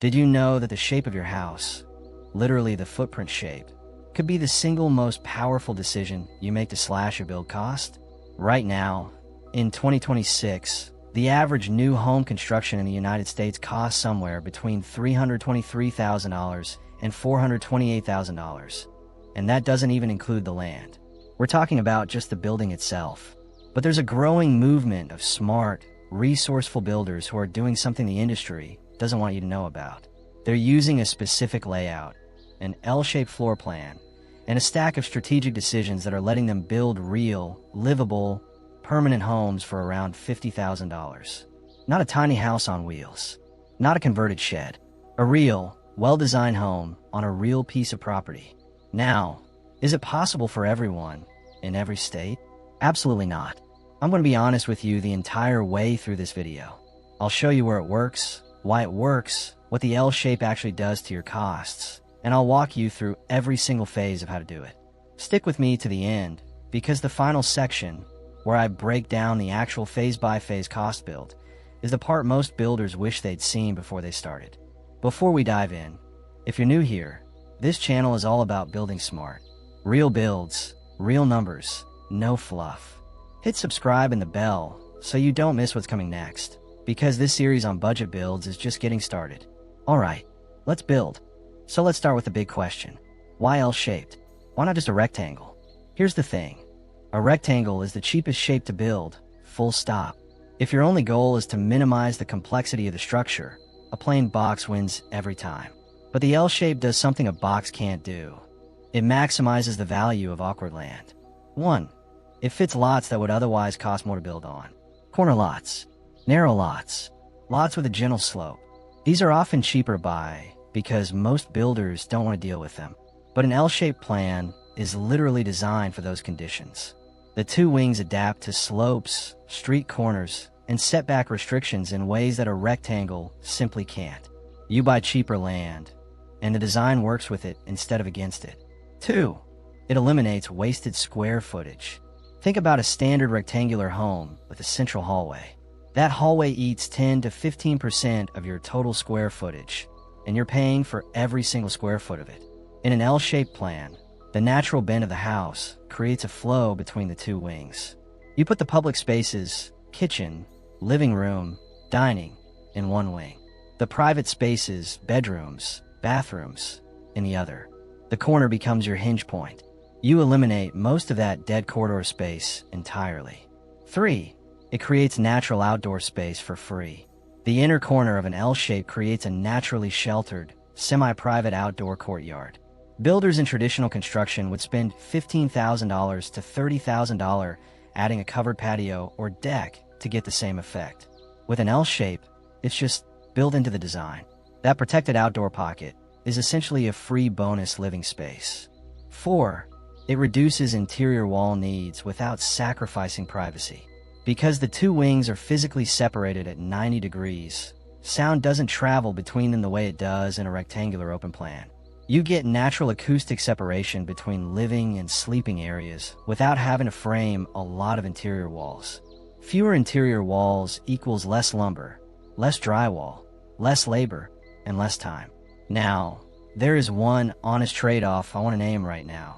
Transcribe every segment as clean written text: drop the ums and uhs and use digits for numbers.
Did you know that the shape of your house, literally the footprint shape, could be the single most powerful decision you make to slash your build cost? Right now, in 2026, the average new home construction in the United States costs somewhere between $323,000 and $428,000. And that doesn't even include the land. We're talking about just the building itself. But there's a growing movement of smart, resourceful builders who are doing something the industry doesn't want you to know about. They're using a specific layout, an L-shaped floor plan, and a stack of strategic decisions that are letting them build real, livable, permanent homes for around $50,000. Not a tiny house on wheels, not a converted shed, a real, well-designed home on a real piece of property. Now, is it possible for everyone in every state? Absolutely not. I'm going to be honest with you the entire way through this video. I'll show you where it works, why it works, what the L shape actually does to your costs, and I'll walk you through every single phase of how to do it. Stick with me to the end, because the final section, where I break down the actual phase-by-phase cost build, is the part most builders wish they'd seen before they started. Before we dive in, if you're new here, this channel is all about building smart. Real builds, real numbers, no fluff. Hit subscribe and the bell so you don't miss what's coming next, because this series on budget builds is just getting started. Alright, let's build. So let's start with the big question. Why L-shaped? Why not just a rectangle? Here's the thing. A rectangle is the cheapest shape to build, full stop. If your only goal is to minimize the complexity of the structure, a plain box wins every time. But the L shape does something a box can't do. It maximizes the value of awkward land. 1. It fits lots that would otherwise cost more to build on. Corner lots, narrow lots, lots with a gentle slope. These are often cheaper to buy because most builders don't want to deal with them. But an L-shaped plan is literally designed for those conditions. The two wings adapt to slopes, street corners, and setback restrictions in ways that a rectangle simply can't. You buy cheaper land, and the design works with it instead of against it. 2. It eliminates wasted square footage. Think about a standard rectangular home with a central hallway. That hallway eats 10 to 15% of your total square footage, and you're paying for every single square foot of it. In an L-shaped plan, the natural bend of the house creates a flow between the two wings. You put the public spaces, kitchen, living room, dining, in one wing. The private spaces, bedrooms, bathrooms, in the other. The corner becomes your hinge point. You eliminate most of that dead corridor space entirely. 3. It creates natural outdoor space for free. The inner corner of an L shape creates a naturally sheltered, semi-private outdoor courtyard. Builders in traditional construction would spend $15,000 to $30,000 adding a covered patio or deck to get the same effect. With an L shape, it's just built into the design. That protected outdoor pocket is essentially a free bonus living space. 4. It reduces interior wall needs without sacrificing privacy. Because the two wings are physically separated at 90 degrees, sound doesn't travel between them the way it does in a rectangular open plan. You get natural acoustic separation between living and sleeping areas without having to frame a lot of interior walls. Fewer interior walls equals less lumber, less drywall, less labor, and less time. Now, there is one honest trade-off I want to name right now.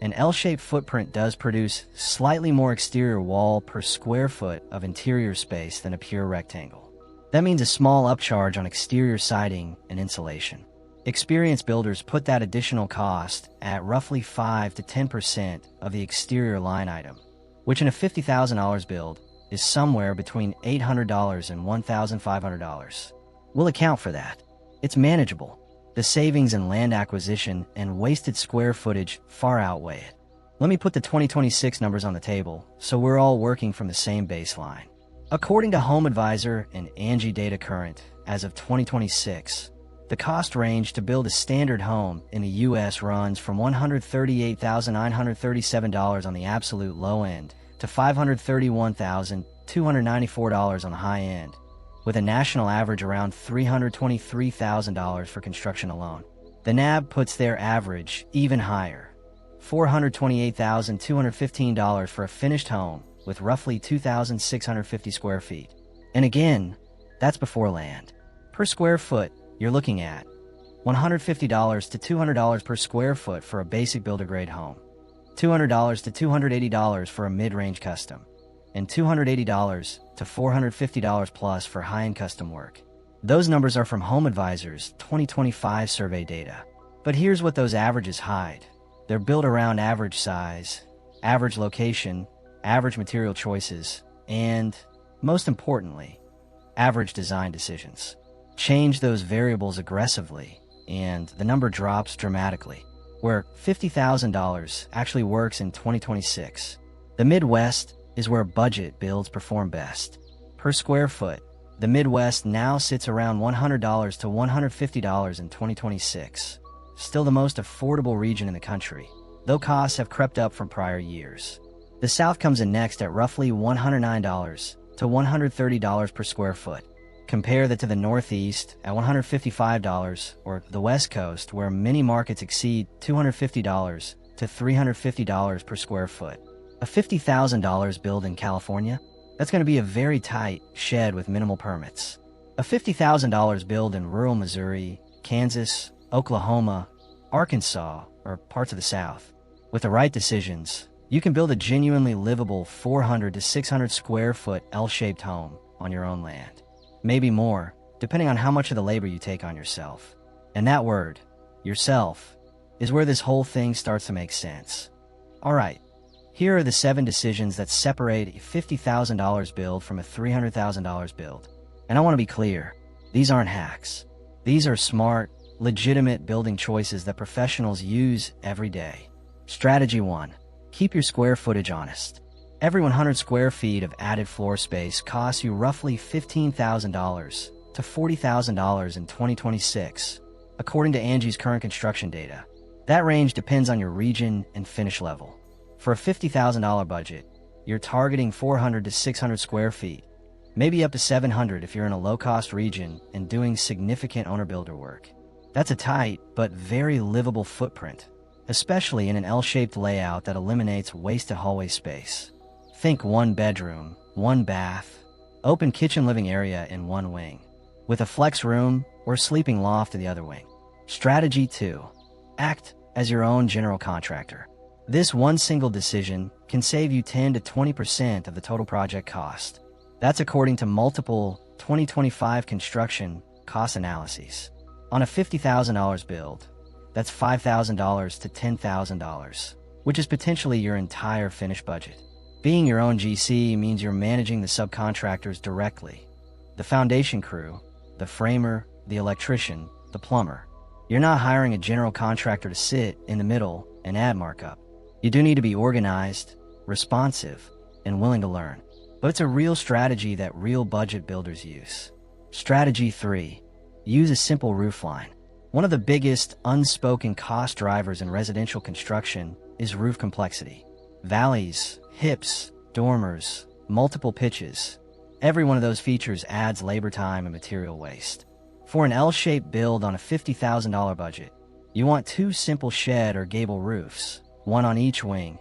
An L-shaped footprint does produce slightly more exterior wall per square foot of interior space than a pure rectangle. That means a small upcharge on exterior siding and insulation. Experienced builders put that additional cost at roughly 5 to 10% of the exterior line item, which in a $50,000 build is somewhere between $800 and $1,500. We'll account for that. It's manageable. The savings in land acquisition and wasted square footage far outweigh it. Let me put the 2026 numbers on the table so we're all working from the same baseline. According to HomeAdvisor and Angie Data Current, as of 2026, the cost range to build a standard home in the U.S. runs from $138,937 on the absolute low end to $531,294 on the high end, with a national average around $323,000 for construction alone. The NAB puts their average even higher, $428,215 for a finished home with roughly 2,650 square feet. And again, that's before land. Per square foot, you're looking at $150 to $200 per square foot for a basic builder-grade home, $200 to $280 for a mid-range custom, and $280 to $450 plus for high-end custom work. Those numbers are from Home Advisor's 2025 survey data. But here's what those averages hide. They're built around average size, average location, average material choices, and, most importantly, average design decisions. Change those variables aggressively, and the number drops dramatically. Where $50,000 actually works in 2026. The Midwest is where budget builds perform best. Per square foot, the Midwest now sits around $100 to $150 in 2026. Still the most affordable region in the country, though costs have crept up from prior years. The South comes in next at roughly $109 to $130 per square foot. Compare that to the Northeast at $155, or the West Coast, where many markets exceed $250 to $350 per square foot. A $50,000 build in California? That's going to be a very tight shed with minimal permits. A $50,000 build in rural Missouri, Kansas, Oklahoma, Arkansas, or parts of the South. With the right decisions, you can build a genuinely livable 400 to 600 square foot L-shaped home on your own land. Maybe more, depending on how much of the labor you take on yourself. And that word, yourself, is where this whole thing starts to make sense. Alright, here are the 7 decisions that separate a $50,000 build from a $300,000 build. And I want to be clear, these aren't hacks. These are smart, legitimate building choices that professionals use every day. Strategy 1. Keep your square footage honest. Every 100 square feet of added floor space costs you roughly $15,000 to $40,000 in 2026, according to Angie's current construction data. That range depends on your region and finish level. For a $50,000 budget, you're targeting 400 to 600 square feet, maybe up to 700 if you're in a low-cost region and doing significant owner-builder work. That's a tight but very livable footprint, especially in an L-shaped layout that eliminates wasted hallway space. Think 1 bedroom, 1 bath, open kitchen living area in one wing, with a flex room or sleeping loft in the other wing. Strategy 2. Act as your own general contractor. This one single decision can save you 10 to 20% of the total project cost. That's according to multiple 2025 construction cost analyses. On a $50,000 build, that's $5,000 to $10,000, which is potentially your entire finished budget. Being your own GC means you're managing the subcontractors directly. The foundation crew, the framer, the electrician, the plumber. You're not hiring a general contractor to sit in the middle and add markup. You do need to be organized, responsive, and willing to learn. But it's a real strategy that real budget builders use. Strategy 3. Use a simple roofline. One of the biggest unspoken cost drivers in residential construction is roof complexity. Valleys, hips, dormers, multiple pitches. Every one of those features adds labor time and material waste. For an L-shaped build on a $50,000 budget, you want 2 simple shed or gable roofs, one on each wing,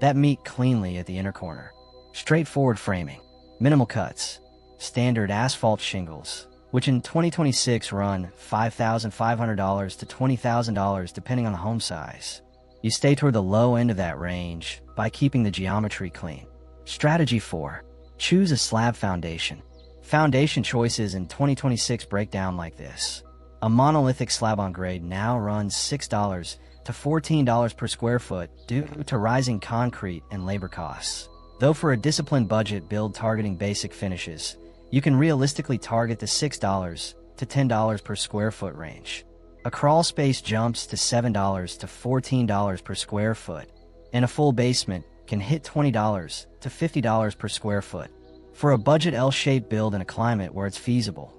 that meet cleanly at the inner corner. Straightforward framing, minimal cuts, standard asphalt shingles, which in 2026 run $5,500 to $20,000 depending on the home size. You stay toward the low end of that range by keeping the geometry clean. Strategy 4. Choose a slab foundation. Foundation choices in 2026 break down like this. A monolithic slab on grade now runs $6 to $14 per square foot due to rising concrete and labor costs. Though for a disciplined budget build targeting basic finishes, you can realistically target the $6 to $10 per square foot range. A crawl space jumps to $7 to $14 per square foot, and a full basement can hit $20 to $50 per square foot. For a budget L-shaped build in a climate where it's feasible,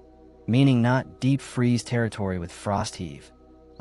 meaning not deep freeze territory with frost heave,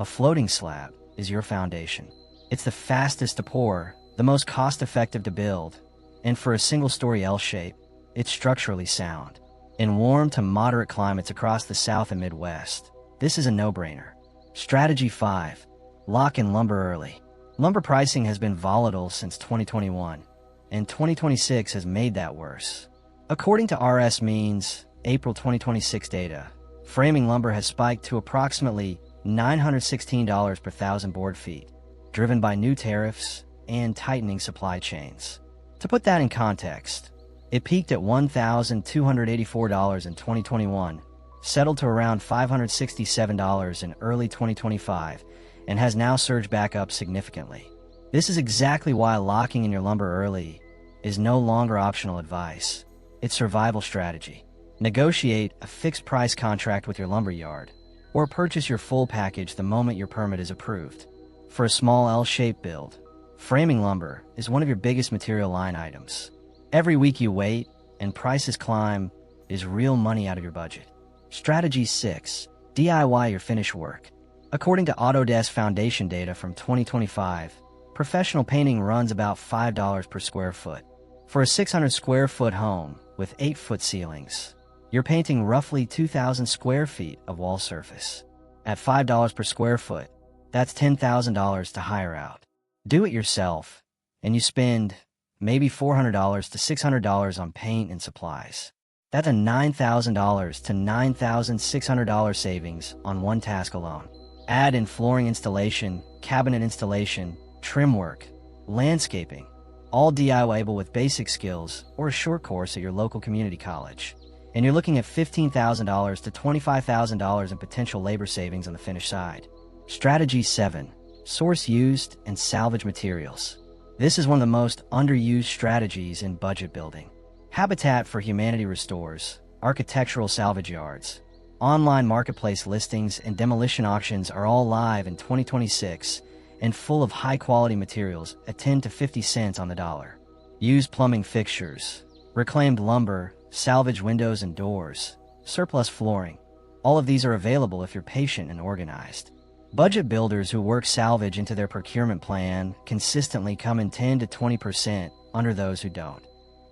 a floating slab is your foundation. It's the fastest to pour, the most cost-effective to build, and for a single-story L-shape, it's structurally sound. In warm to moderate climates across the South and Midwest, this is a no-brainer. Strategy 5. Lock in lumber early. Lumber pricing has been volatile since 2021, and 2026 has made that worse. According to RS Means April 2026 data, Framing lumber has spiked to approximately $916 per thousand board feet, driven by new tariffs and tightening supply chains. To put that in context, it peaked at $1,284 in 2021, settled to around $567 in early 2025, and has now surged back up significantly. This is exactly why locking in your lumber early is no longer optional advice. It's survival strategy. Negotiate a fixed price contract with your lumber yard, or purchase your full package the moment your permit is approved. For a small L-shaped build, framing lumber is one of your biggest material line items. Every week you wait and prices climb is real money out of your budget. Strategy 6. DIY your finish work. According to Autodesk Foundation data from 2025, professional painting runs about $5 per square foot. For a 600 square foot home with 8-foot ceilings, you're painting roughly 2,000 square feet of wall surface. At $5 per square foot, that's $10,000 to hire out. Do it yourself, and you spend maybe $400 to $600 on paint and supplies. That's a $9,000 to $9,600 savings on one task alone. Add in flooring installation, cabinet installation, trim work, landscaping, all DIYable with basic skills or a short course at your local community college. And you're looking at $15,000 to $25,000 in potential labor savings on the finish side. Strategy 7. Source used and salvage materials. This is one of the most underused strategies in budget building. Habitat for Humanity restores, architectural salvage yards, online marketplace listings, and demolition auctions are all live in 2026 and full of high-quality materials at 10 to 50 cents on the dollar. Used plumbing fixtures, reclaimed lumber, salvage windows and doors, surplus flooring. All of these are available if you're patient and organized. Budget builders who work salvage into their procurement plan consistently come in 10 to 20% under those who don't.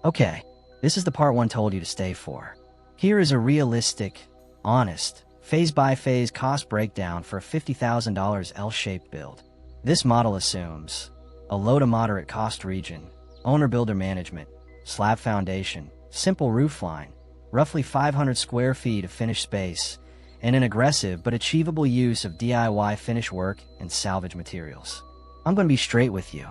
Okay, this is the part one told you to stay for. Here is a realistic, honest, phase-by-phase cost breakdown for a $50,000 L-shaped build. This model assumes a low to moderate cost region, owner-builder management, slab foundation, simple roof line, roughly 500 square feet of finished space, and an aggressive but achievable use of DIY finish work and salvage materials. I'm going to be straight with you.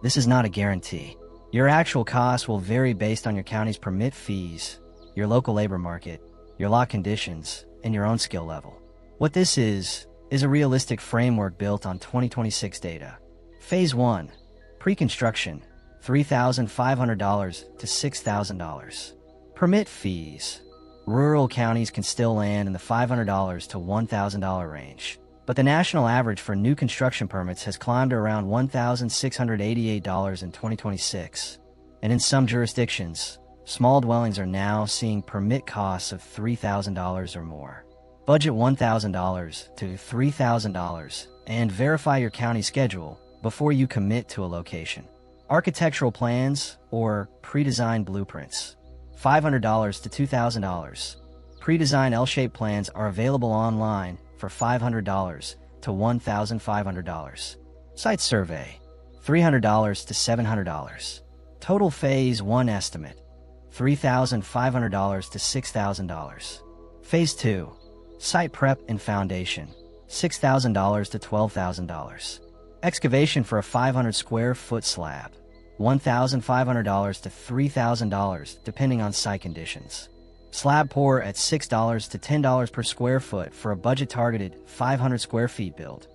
This is not a guarantee. Your actual costs will vary based on your county's permit fees, your local labor market, your lot conditions, and your own skill level. What this is a realistic framework built on 2026 data. Phase 1. Pre-construction, $3,500 to $6,000. Permit fees. Rural counties can still land in the $500 to $1,000 range, but the national average for new construction permits has climbed to around $1,688 in 2026. And in some jurisdictions, small dwellings are now seeing permit costs of $3,000 or more. Budget $1,000 to $3,000 and verify your county schedule before you commit to a location. Architectural plans or pre-designed blueprints. $500 to $2,000. Pre-designed L-shaped plans are available online for $500 to $1,500. Site survey. $300 to $700. Total Phase 1 estimate. $3,500 to $6,000. Phase 2. Site prep and foundation. $6,000 to $12,000. Excavation for a 500 square foot slab. $1,500 to $3,000 depending on site conditions. Slab pour at $6 to $10 per square foot for a budget targeted 500 square feet build.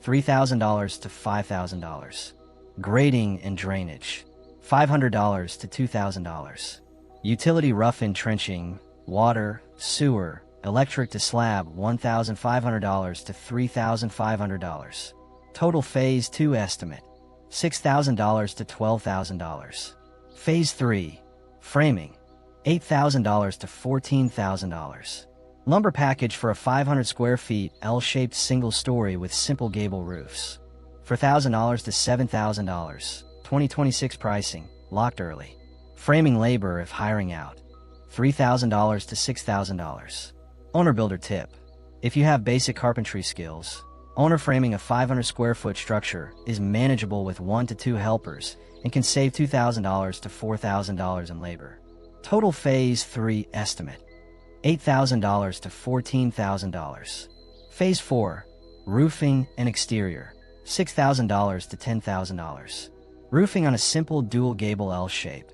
$3,000 to $5,000. Grading and drainage. $500 to $2,000. Utility rough-in trenching, water, sewer, electric to slab. $1,500 to $3,500. Total Phase 2 estimate. $6,000 to $12,000. Phase 3. Framing. $8,000 to $14,000. Lumber package for a 500 square feet L-shaped single story with simple gable roofs. $4,000 to $7,000. 2026 pricing, locked early. Framing labor if hiring out. $3,000 to $6,000. Owner builder tip. If you have basic carpentry skills, owner framing a 500 square foot structure is manageable with 1 to 2 helpers and can save $2,000 to $4,000 in labor. Total Phase 3 estimate. $8,000 to $14,000. Phase 4. Roofing and exterior, $6,000 to $10,000. Roofing on a simple dual gable L shape,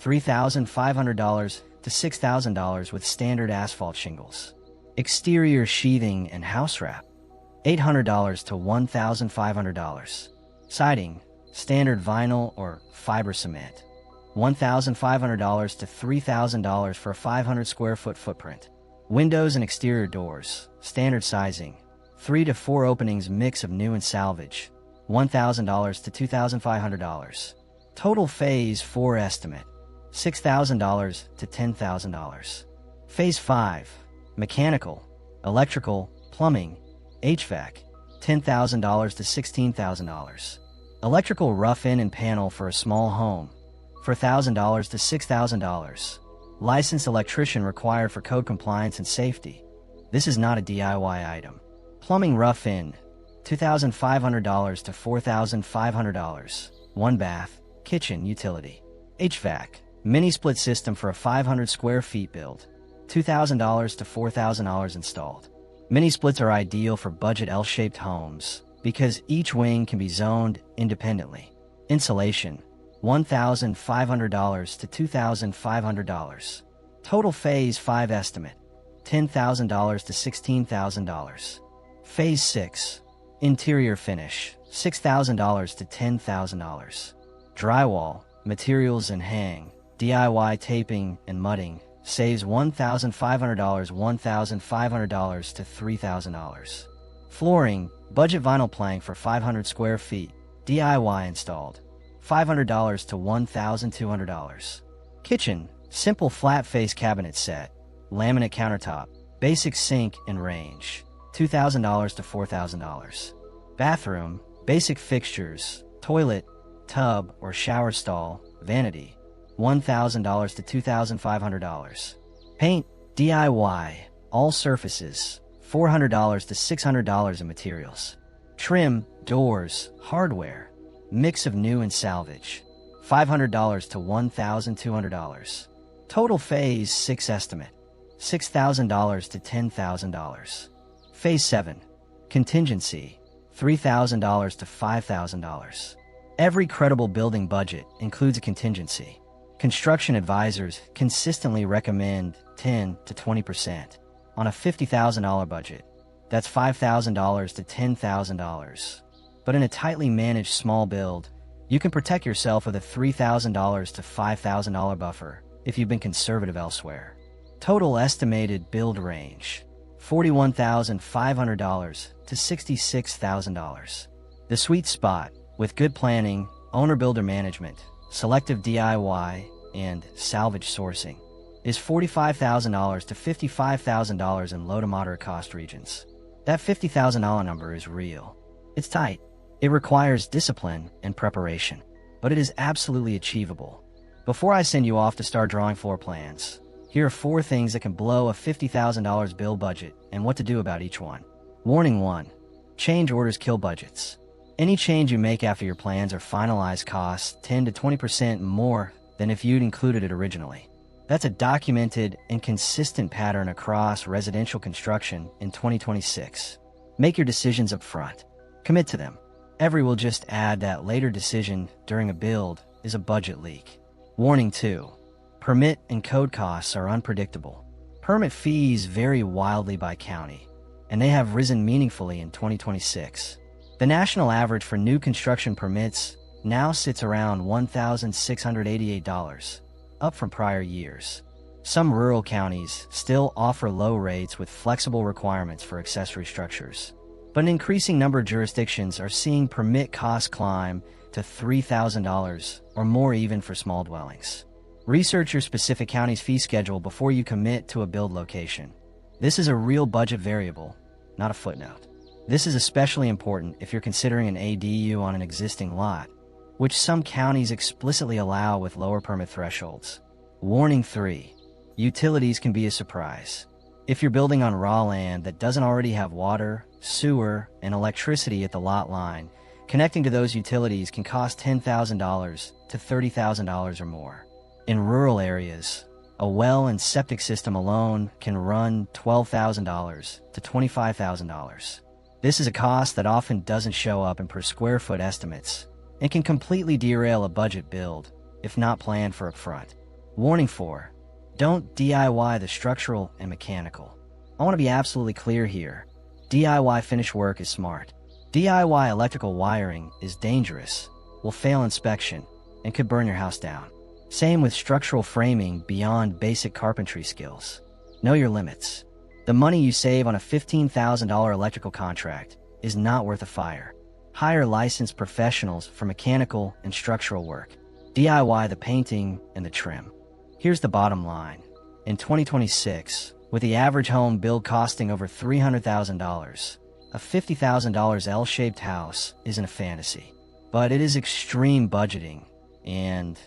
$3,500 to $6,000 with standard asphalt shingles. Exterior sheathing and house wrap, $800 to $1,500. Siding, standard vinyl or fiber cement, $1,500 to $3,000 for a 500 square foot footprint. Windows and exterior doors, standard sizing, 3 to 4 openings, mix of new and salvage, $1,000 to $2,500. Total Phase 4 estimate, $6,000 to $10,000. Phase 5. Mechanical, electrical, plumbing, HVAC, $10,000 to $16,000. Electrical rough-in and panel for a small home, $4,000 to $6,000. Licensed electrician required for code compliance and safety. This is not a DIY item. Plumbing rough-in, $2,500 to $4,500. 1 bath, kitchen, utility. HVAC, mini-split system for a 500 square feet build, $2,000 to $4,000 installed. Mini-splits are ideal for budget L-shaped homes because each wing can be zoned independently. Insulation, $1,500 to $2,500. Total Phase 5 estimate, $10,000 to $16,000. Phase 6. Interior finish, $6,000 to $10,000. Drywall, materials and hang, DIY taping and mudding, saves $1,500, $1,500 to $3,000. Flooring, budget vinyl plank for 500 square feet, DIY installed, $500 to $1,200. Kitchen, simple flat face cabinet set, laminate countertop, basic sink and range, $2,000 to $4,000. Bathroom, basic fixtures, toilet, tub or shower stall, vanity, $1,000 to $2,500. Paint, DIY, all surfaces, $400 to $600 in materials. Trim, doors, hardware, mix of new and salvage, $500 to $1,200. Total Phase 6 estimate, $6,000 to $10,000. Phase 7. Contingency, $3,000 to $5,000. Every credible building budget includes a contingency. Construction advisors consistently recommend 10 to 20% on a $50,000 budget. That's $5,000 to $10,000. But in a tightly managed small build, you can protect yourself with a $3,000 to $5,000 buffer if you've been conservative elsewhere. Total estimated build range, $41,500 to $66,000. The sweet spot, with good planning, owner-builder management, selective DIY, and salvage sourcing, is $45,000 to $55,000 in low to moderate cost regions. That $50,000 number is real. It's tight. It requires discipline and preparation, but it is absolutely achievable. Before I send you off to start drawing floor plans, here are 4 things that can blow a $50,000 build budget and what to do about each one. Warning 1. Change orders kill budgets. Any change you make after your plans are finalized costs 10 to 20% more than if you'd included it originally. That's a documented and consistent pattern across residential construction in 2026. Make your decisions up front. Commit to them. Every will just add that later decision during a build is a budget leak. Warning 2. Permit and code costs are unpredictable. Permit fees vary wildly by county, and they have risen meaningfully in 2026. The national average for new construction permits now sits around $1,688, up from prior years. Some rural counties still offer low rates with flexible requirements for accessory structures, but an increasing number of jurisdictions are seeing permit costs climb to $3,000 or more even for small dwellings. Research your specific county's fee schedule before you commit to a build location. This is a real budget variable, not a footnote. This is especially important if you're considering an ADU on an existing lot, which some counties explicitly allow with lower permit thresholds. Warning 3. Utilities can be a surprise. If you're building on raw land that doesn't already have water, sewer, and electricity at the lot line, connecting to those utilities can cost $10,000 to $30,000 or more. In rural areas, A well and septic system alone can run $12,000 to $25,000. This is a cost that often doesn't show up in per square foot estimates and can completely derail a budget build if not planned for upfront. Warning 4. Don't DIY the structural and mechanical. I want to be absolutely clear here. DIY finish work is smart. DIY electrical wiring is dangerous, will fail inspection, and could burn your house down. Same with structural framing beyond basic carpentry skills. Know your limits. The money you save on a $15,000 electrical contract is not worth a fire. Hire licensed professionals for mechanical and structural work. DIY the painting and the trim. Here's the bottom line. In 2026, with the average home build costing over $300,000, a $50,000 L-shaped house isn't a fantasy. But it is extreme budgeting, and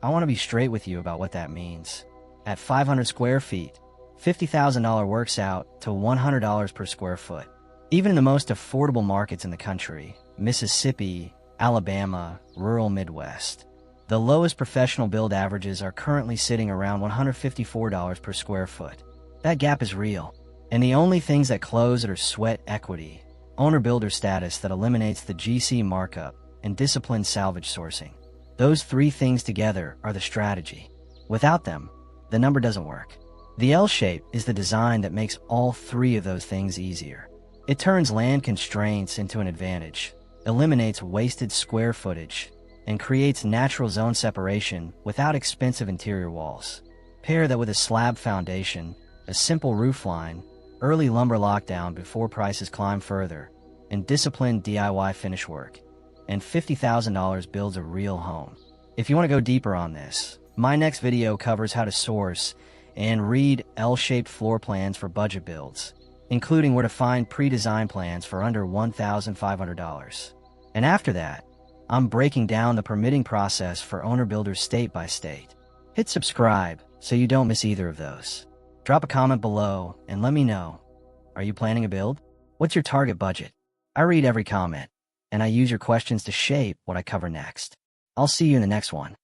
I want to be straight with you about what that means. At 500 square feet, $50,000 works out to $100 per square foot. Even in the most affordable markets in the country, Mississippi, Alabama, rural Midwest, the lowest professional build averages are currently sitting around $154 per square foot. That gap is real, and the only things that close it are sweat equity, owner-builder status that eliminates the GC markup, and disciplined salvage sourcing. Those three things together are the strategy. Without them, the number doesn't work. The L-shape is the design that makes all three of those things easier. It turns land constraints into an advantage, eliminates wasted square footage, and creates natural zone separation without expensive interior walls. Pair that with a slab foundation, a simple roofline, early lumber lockdown before prices climb further, and disciplined DIY finish work, and $50,000 builds a real home. If you want to go deeper on this, my next video covers how to source and read L-shaped floor plans for budget builds, including where to find pre-designed plans for under $1,500. And after that, I'm breaking down the permitting process for owner-builders state by state. Hit subscribe so you don't miss either of those. Drop a comment below and let me know. Are you planning a build? What's your target budget? I read every comment, and I use your questions to shape what I cover next. I'll see you in the next one.